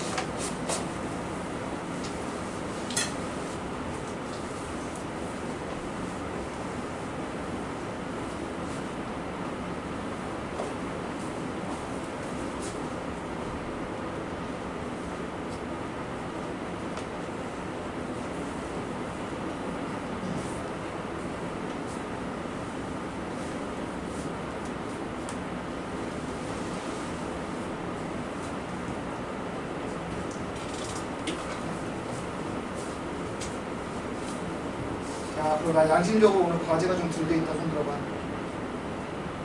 앞으로 나 양심적으로 오늘 과제가 좀 덜 돼 있다 손 들어봐.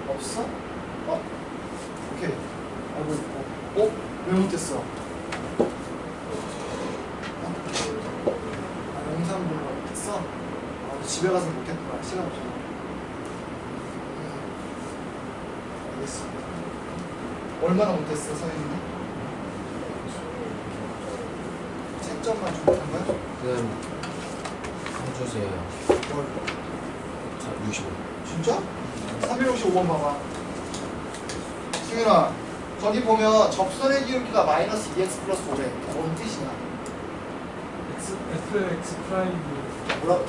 없어? 오케이. 알고 있고. 왜 못했어? 영상 보는 거 못했어? 집에 가서 못했구나. 시간 없잖아. 알겠어. 얼마나 못했어, 선생님이? 채점만 좀 못한 거야? 그냥 해주세요. 뭘? 자, 65. 진짜? 365번 봐봐. 승윤아, 저기 보면 접선의 기울기가 마이너스 2x 플러스 5래. 뭔 뜻이냐? FX 프라임 뭐라고?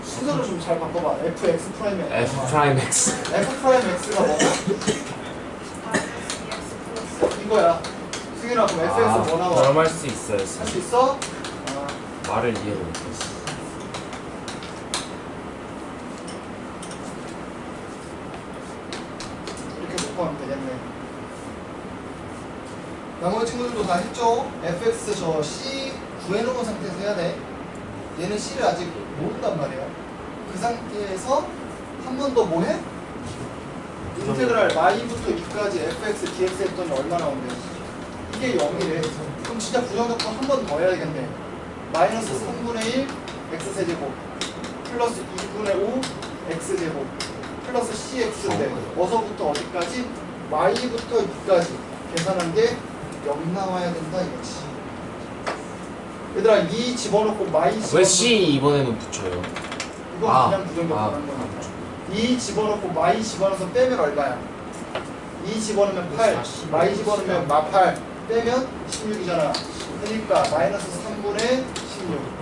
순서를 좀 잘 바꿔봐. fx 프라임이 아니라 F 프라임 X. f 프라임 x가 뭐야? 이거야. 승윤아, 그럼 fx에서 뭐 나와? 그럼 할 수 있어요. 할 수 있어? 말을 이해를 못했어. 이렇게 놓고 하면 되겠네. 나머지 친구들도 다 했죠? fx 저 c 구해놓은 상태에서 해야 돼. 얘는 c를 아직 모른단 말이야. 그 상태에서 한 번 더 뭐 해? 인테그랄 y부터 2까지 fx dx 했더니 얼마 나온대? 이게 0이래. 그럼 진짜 부정적분 한 번 더 해야 되겠네. 마이너스 3분의 1 x세제곱 플러스 2분의 5 x제곱 플러스 cx인데 어서부터 어디까지? y부터 2까지 계산한 게 0 나와야 된다 이거지. 얘들아 2 집어넣고 y 집어넣고 왜 C 이번에는 붙여요? 이건 아, 그냥 부정적분 아, 하는 거니까 2 집어넣고 y 집어넣어서 빼면 얼마야? 2 집어넣으면 8 y 집어넣으면 마8 빼면 16이잖아. 그러니까 마이너스 3분의 16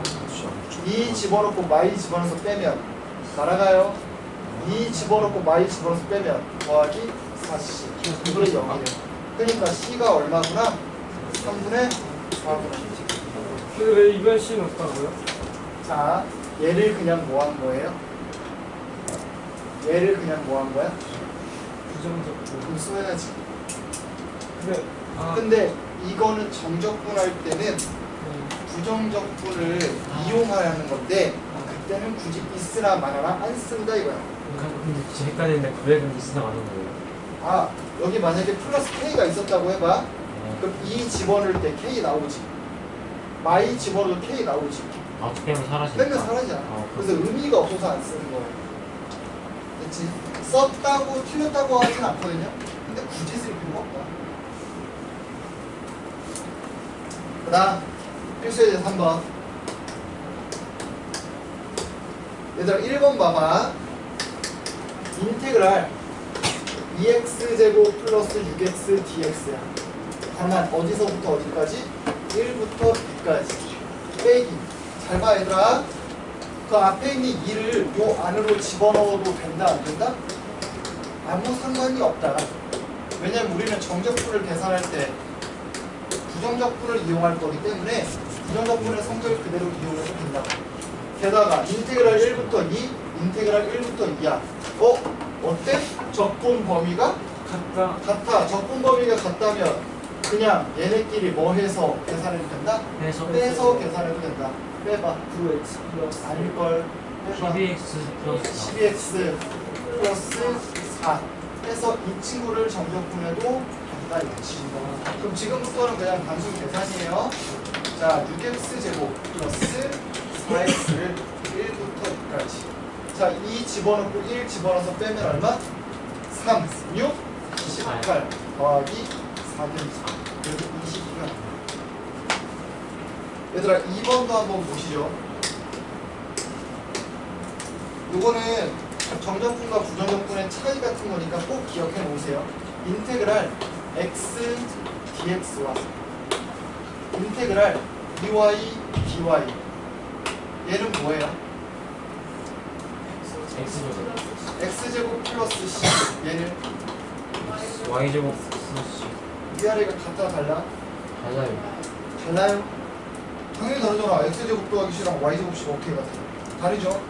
2 집어넣고 y 집어넣어서 빼면 날아가요. 2 집어넣고 y 집어넣어서 빼면 더하기 4c 이거는 0이에요. 그러니까 c가 얼마구나? 3분의 4구나. 근데 왜 이번 C는 없다고요? 자, 얘를 그냥 뭐 한 거예요? 얘를 그냥 뭐 한 거야? 부정적분 그럼 써야지. 근데 근데 이거는 정적분할 때는 부정적분을 이용하는 건데 그때는 굳이 있으나 마나나 안 쓴다 이거야. 근데 진짜 헷갈리는데 그래도 있으나 안 오는 거예요. 아, 여기 만약에 플러스 K가 있었다고 해봐. 그럼 이 집어넣을 때 K 나오지. y 집어넣어도 K 나오지. 아, 빼면 사라지니까. 빼면 사라지잖아. 그래서 의미가 없어서 안 쓰는 거예요. 됐지? 썼다고 틀렸다고 하진 않거든요. 근데 굳이 쓸 필요가 없다. 그 다음 필수에 대해서 3번. 얘들아 1번 봐봐. 인테그랄 2x제곱 플러스 6x dx야. 다만 어디서부터 어디까지? 1부터 2까지 빼기. 잘 봐 얘들아. 그 앞에 있는 2를 요 안으로 집어넣어도 된다 안 된다? 아무 상관이 없다. 왜냐면 우리는 정적분을 계산할 때 부정적분을 이용할 거기 때문에 부정적분의 성질 그대로 이용해도 된다. 게다가 인테그랄 1부터 2, 인테그랄 1부터 2야. 어때? 적분 범위가 같아. 적분 범위가 같다면 그냥 얘네끼리 뭐 해서 계산해도 된다? 빼서 계산해도 된다. 빼봐. 9x 플러스 아닐걸. 빼봐. 12x 플러스 12x 플러스 4 해서 이 친구를 정적분해도 된다 이거지. 그럼 지금부터는 그냥 단순 계산이에요. 자, 6x 제곱 플러스 4x를 1부터 2까지. 자, 2 집어넣고 1 집어넣어서 빼면 얼마? 3, 6, 28 더하기 4분의 4. 그래서 22가. 얘들아 2번도 한번 보시죠. 요거는 정적분과 부정적분의 차이 같은 거니까 꼭 기억해 놓으세요. 인테그랄 x dx와 인테그랄 dy dy 얘는 뭐예요? x제곱 x제곱 플러스 c 얘는 y제곱 플러스 위아래가 같다 달라? 달라요. 달라요? 당연히 다르잖아. x제곱 더하기 c랑 y제곱 c가 어떻게 같아? 다르죠?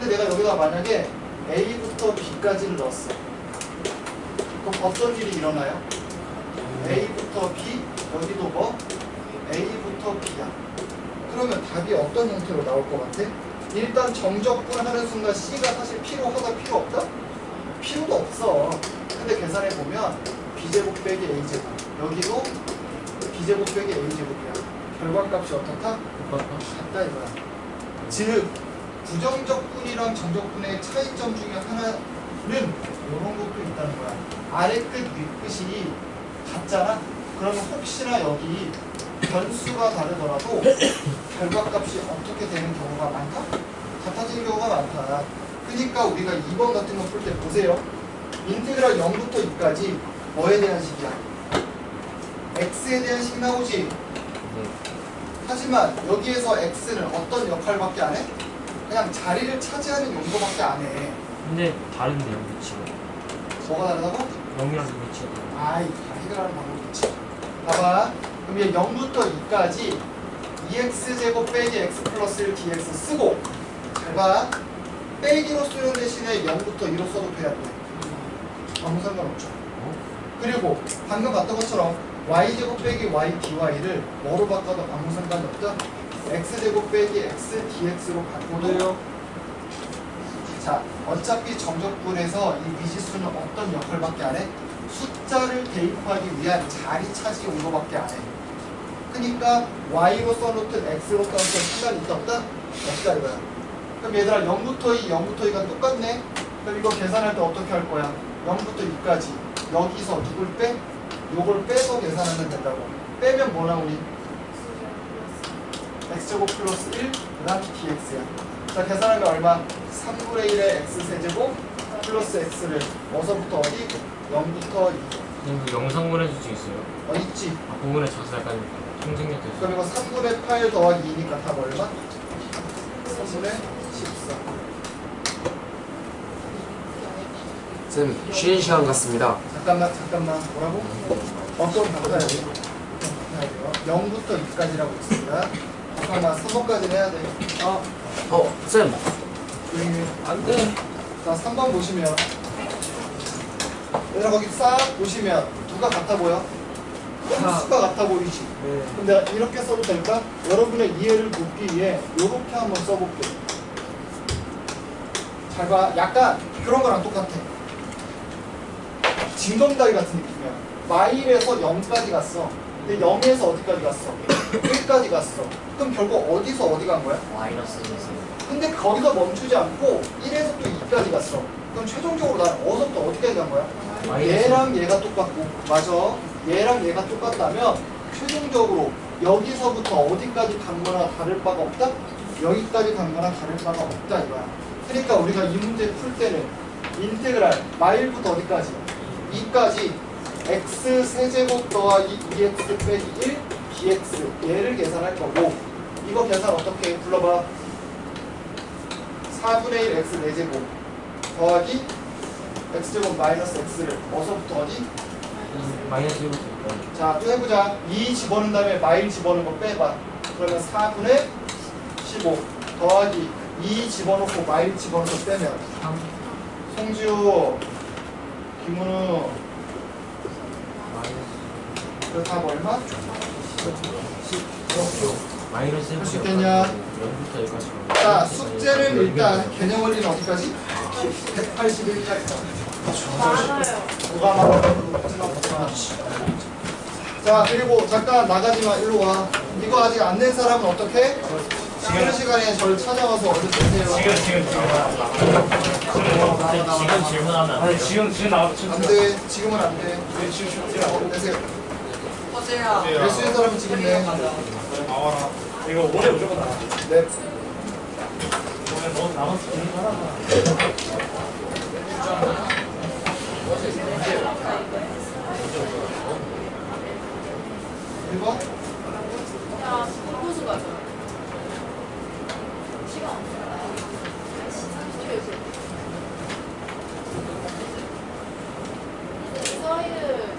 근데 내가 여기다 만약에 a부터 b까지를 넣었어. 그럼 어떤 일이 일어나요? a부터 b, 여기도 뭐? a부터 b야. 그러면 답이 어떤 형태로 나올 것 같아? 일단 정적분 하는 순간 C가 사실 필요하다 필요 없다? 필요도 없어. 근데 계산해 보면 B제곱 빼기 A제곱, 여기도 B제곱 빼기 A제곱이야. 결과값이 어떻다? 같다 이거야. 즉 부정적분이랑 정적분의 차이점 중에 하나는 이런 것도 있다는 거야. 아래 끝, 위 끝이 같잖아? 그러면 혹시나 여기 변수가 다르더라도 결과값이 어떻게 되는 경우가 많다? 같아지는 경우가 많다. 그러니까 우리가 2번 같은 거 풀 때 보세요. 인테그랄 0부터 2까지 뭐에 대한 식이야? x에 대한 식 나오지? 하지만 여기에서 x는 어떤 역할밖에 안 해? 그냥 자리를 차지하는 용도밖에 안 해. 근데 다른데요, 위치가. 뭐가 다르다고? 0이랑 위치가. 아이, 다 해결하는 방법이 있지. 봐봐. 그럼 얘 0부터 2까지 2x제곱 빼기 x 플러스 1 dx 쓰고, 잘 봐. 빼기로 쓰는 대신에 0부터 2로 써도 돼야 돼. 아무 상관없죠. 그리고 방금 봤던 것처럼 y제곱 빼기 y dy를 뭐로 바꿔도 아무 상관이 없다. x제곱 빼기 x dx로 바꿔도. 자, 어차피 정적분에서 이 미지수는 어떤 역할밖에 안 해? 숫자를 대입하기 위한 자리 차지 용도밖에 안 해. 그러니까 y로 써놓든 x로 써놓든 상관이 있다 없다? 없다 이거야. 그럼 얘들아 0부터 2, 0부터 2가 똑같네? 그럼 이거 계산할 때 어떻게 할 거야? 0부터 2까지 여기서 누굴 빼? 요걸 빼서 계산하면 된다고. 빼면 뭐 나오니? x제곱 플러스 1, 그 다음 dx야. 자, 계산하면 얼마? 3분의 1의 x세제곱 플러스 x를 어서부터 어디? 0부터 2. 선생님, 그 영상 보내줄 수 있어요? 있지. 아, 부분에 자서 약간 통생력 돼서. 그럼 이거 3분의 8 더하기 2니까 답 얼마? 3분의 14. 쌤 쉬는 시간 같습니다. 잠깐만 뭐라고? 그럼 바꿔야 돼. 0부터 2까지라고 있습니다. 잠깐만 3번까지는 해야 돼. 쌤 조용히 해. 안 돼. 자 3번 보시면 얘들아 거기 싹 보시면 누가 같아 보여? 수가 같아 보이지? 네. 그럼 내가 이렇게 써도 될까? 여러분의 이해를 돕기 위해 이렇게 한번 써볼게. 잘 봐. 약간 그런 거랑 똑같아. 징검다리 같은 느낌이야. 마일에서 0까지 갔어. 근데 0에서 어디까지 갔어? 1까지 갔어. 그럼 결국 어디서 어디 간 거야? 마이너스 1. 근데 거기서 멈추지 않고 1에서 또 2까지 갔어. 그럼 최종적으로 나는 어디서부터 어디까지 간 거야? 얘랑 얘가 똑같고, 맞아. 얘랑 얘가 똑같다면 최종적으로 여기서부터 어디까지 간 거나 다를 바가 없다? 여기까지 간 거나 다를 바가 없다 이거야. 그러니까 우리가 이 문제 풀 때는 인테그랄 마일부터 어디까지? 2까지 x 세제곱 더하기 2x 빼기 1 dx 얘를 계산할 거고, 이거 계산 어떻게 해? 불러봐. 4분의 1 x 4제곱 더하기 x제곱 마이너스 x를 어서부터 어디? 마이너스 1부터 있고. 자, 또 해보자. 2 집어넣은 다음에 마일 집어넣은 거 빼봐. 그러면 4분의 15 더하기 2 집어넣고 마일 집어넣어서 빼면 3. 송지우, 김은우, 그래서 답 얼마? 10. 마이너스 1부터 할수 있겠냐? 0부터 1까지. 자, 숙제는 일단 개념 원리는 어디까지? 181까지. 많아요. 누가 막 자, 그리고 잠깐 나가지 마. 일로 와. 이거 아직 안 낸 사람은 어떻게? 쉬는 시간에 저를 찾아와서 얼른 내세요. 지금 질문하면 안 아니 돼요? 지금 나와. 안 돼. 지금은 안 돼. 내세요. 어제야. 열심히 사람은 지금 내. 나와라. 이거 올해 무조건 나와. 네. 오늘 뭐 남았어? 하나. 1번? 야, 공부수 가자. 시간 없어. 30초에서.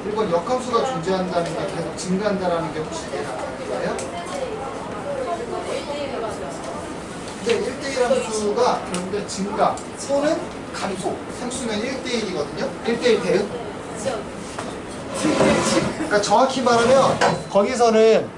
1번 역함수가 존재한다는 게 계속 증가한다는 게 혹시 이해가요? 근데 1대1 함수가 결국에 증가 또는 감소. 상수면 1대1이거든요. 1대1 대응. 그러니까 정확히 말하면 거기서는